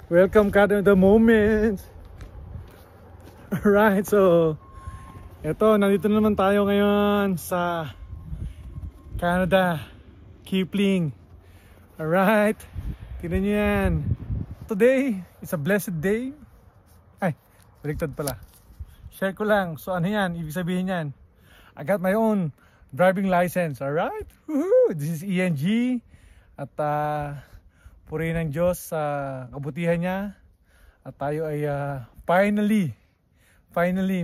Welcome ka to the moment. Alright, so eto, nandito naman tayo ngayon sa Canada, Kipling. Alright, tignan nyo yan. Today is a blessed day. Ay, baliktad pala. Share ko lang. So ano yan, ibig sabihin yan, I got my own driving license. Alright, this is ENG. At purihin ng Diyos sa kabutihan niya. At tayo ay finally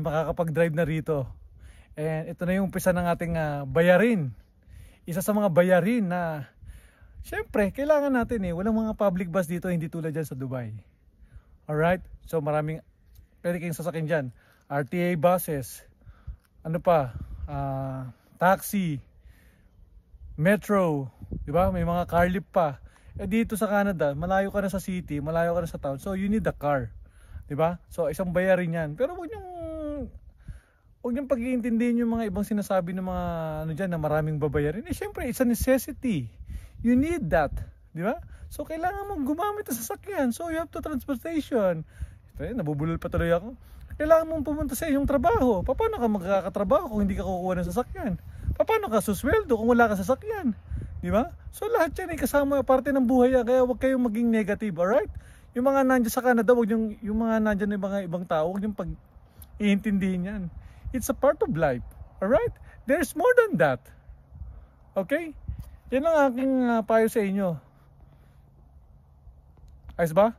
makakapag-drive na rito. And ito na yung umpisa ng ating bayarin. Isa sa mga bayarin na syempre kailangan natin walang mga public bus dito, hindi tulad dyan sa Dubai. Alright, so maraming pwede kayong sasakyan dyan. RTA buses, ano pa, taxi, metro, diba? May mga car lift pa. Dito sa Canada, malayo ka na sa city, malayo ka na sa town, so you need a car. Diba? So isang bayarin yan. Pero huwag niyong pag-iintindihin yung mga ibang sinasabi ng mga ano dyan na maraming babayarin. Syempre, it's a necessity. You need that. Diba? So kailangan mong gumamit ng sasakyan. So you have to transportation. Nabubulol pa tuloy ako. Kailangan mong pumunta sa iyong trabaho. Paano ka magkakatrabaho kung hindi ka kukuha ng sasakyan? Paano ka susweldo kung wala ka sasakyan? Diba? So lahat yan ay kasama, parte ng buhay yan. Kaya huwag kayong maging negative. Alright? Yung mga nandiyan sa Canada, yung mga nandiyan ng mga ibang tao, huwag yung pag-iintindihin yan. It's a part of life. Alright? There's more than that. Okay? Yan ang aking payo sa inyo. Ayos ba?